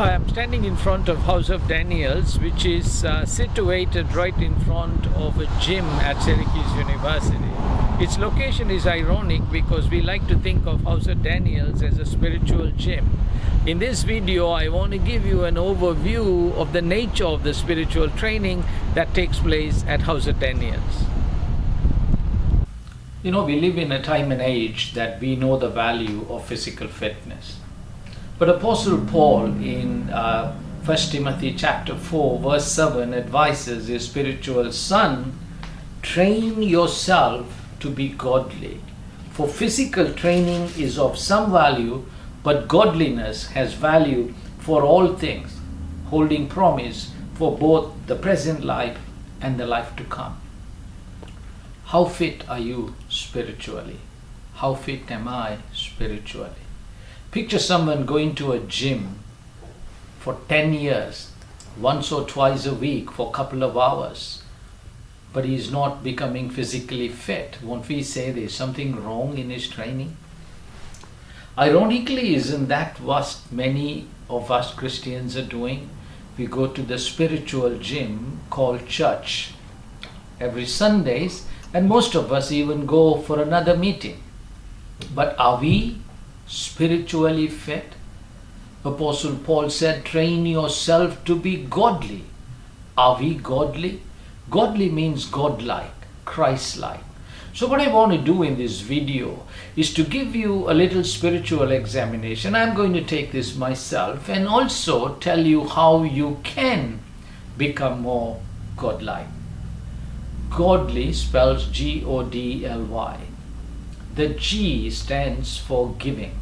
Hi, I'm standing in front of House of Daniels, which is situated right in front of a gym at Syracuse University. Its location is ironic because we like to think of House of Daniels as a spiritual gym. In this video, I want to give you an overview of the nature of the spiritual training that takes place at House of Daniels. You know, we live in a time and age that we know the value of physical fitness. But Apostle Paul in 1 Timothy chapter 4 verse 7 advises his spiritual son, train yourself to be godly. For physical training is of some value, but godliness has value for all things, holding promise for both the present life and the life to come. How fit are you spiritually? How fit am I spiritually? Picture someone going to a gym for 10 years, once or twice a week for a couple of hours, but he is not becoming physically fit. Won't we say there's something wrong in his training? Ironically, isn't that what many of us Christians are doing? We go to the spiritual gym called church every Sundays, and most of us even go for another meeting. But are we spiritually fit? Apostle Paul said, train yourself to be godly. Are we godly? Godly means godlike, Christ-like. So what I want to do in this video is to give you a little spiritual examination. I'm going to take this myself and also tell you how you can become more godlike. Godly spells G-O-D-L-Y. The G stands for giving.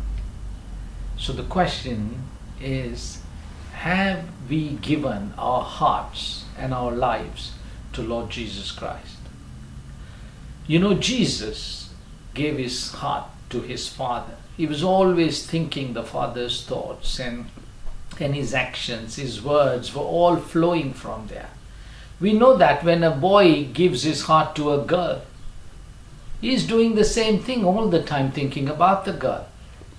So the question is, have we given our hearts and our lives to Lord Jesus Christ? You know, Jesus gave his heart to his Father. He was always thinking the Father's thoughts, and his actions, his words were all flowing from there. We know that when a boy gives his heart to a girl, he is doing the same thing all the time, thinking about the girl.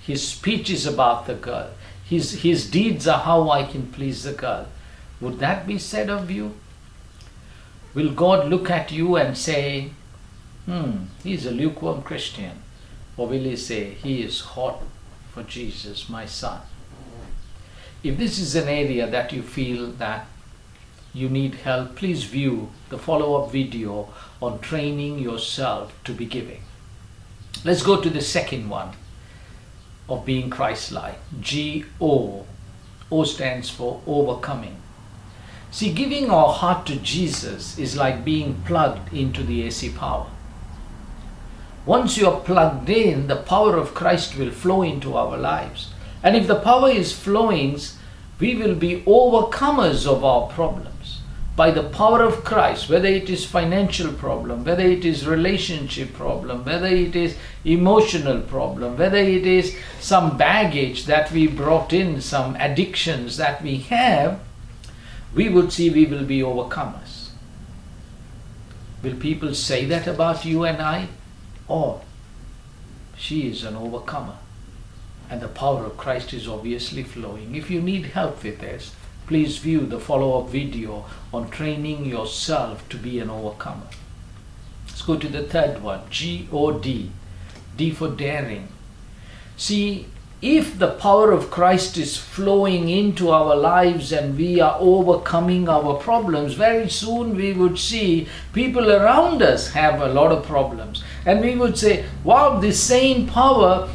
His speech is about the girl. His deeds are how I can please the girl. Would that be said of you? Will God look at you and say, he's a lukewarm Christian? Or will he say, he is hot for Jesus, my son? If this is an area that you feel that you need help, please view the follow-up video on training yourself to be giving. Let's go to the second one of being Christ-like. G-O. O stands for overcoming. See, giving our heart to Jesus is like being plugged into the AC power. Once you are plugged in, the power of Christ will flow into our lives. And if the power is flowing, we will be overcomers of our problems. By the power of Christ, whether it is financial problem, whether it is relationship problem, whether it is emotional problem, whether it is some baggage that we brought in, some addictions that we have, we would see we will be overcomers. Will people say that about you and I? Or she is an overcomer, and the power of Christ is obviously flowing. If you need help with this, please view the follow-up video on training yourself to be an overcomer. Let's go to the third one, G-O-D. D for daring. See, if the power of Christ is flowing into our lives and we are overcoming our problems, very soon we would see people around us have a lot of problems. And we would say, wow, this same power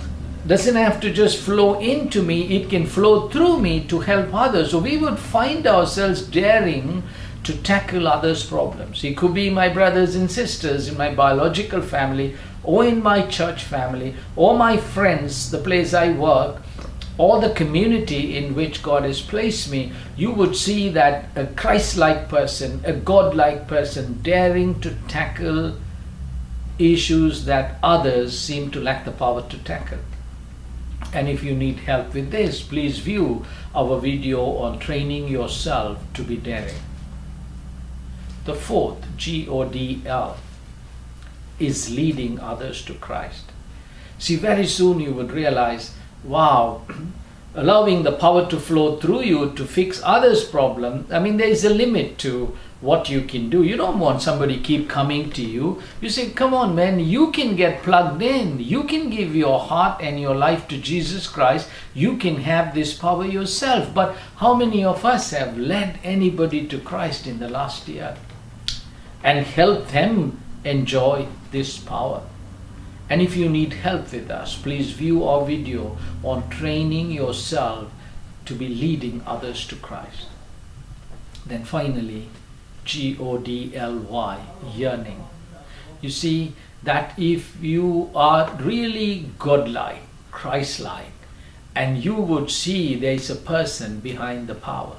doesn't have to just flow into me, it can flow through me to help others. So we would find ourselves daring to tackle others' problems. It could be my brothers and sisters in my biological family, or in my church family, or my friends, the place I work, or the community in which God has placed me. You would see that a Christ-like person, a God-like person, daring to tackle issues that others seem to lack the power to tackle. And if you need help with this, please view our video on training yourself to be daring. The fourth, G-O-D-L, is leading others to Christ. See, very soon you would realize, wow, allowing the power to flow through you to fix others' problem, I mean, there is a limit to what you can do. You don't want somebody keep coming to you. You say, come on, man, you can get plugged in. You can give your heart and your life to Jesus Christ. You can have this power yourself. But how many of us have led anybody to Christ in the last year and helped them enjoy this power? And if you need help with us, please view our video on training yourself to be leading others to Christ. Then finally, Godly, yearning. You see that if you are really godlike, Christ-like, and you would see there is a person behind the power,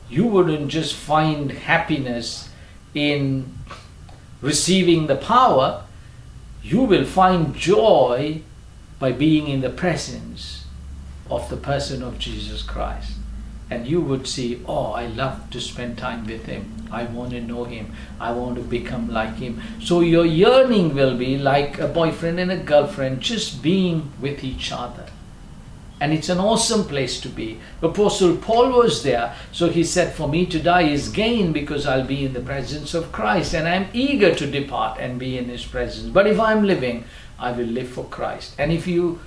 you wouldn't just find happiness in receiving the power, you will find joy by being in the presence of the person of Jesus Christ. And you would see, oh, I love to spend time with him. I want to know him. I want to become like him. So your yearning will be like a boyfriend and a girlfriend just being with each other. And it's an awesome place to be. Apostle Paul was there. So he said, for me to die is gain because I'll be in the presence of Christ. And I'm eager to depart and be in his presence. But if I'm living, I will live for Christ. And if you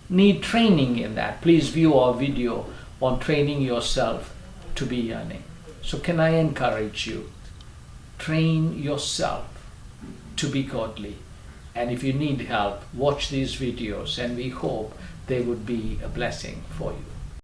need training in that, please view our video on training yourself to be yearning. So can I encourage you? Train yourself to be godly. And if you need help, watch these videos and we hope they would be a blessing for you.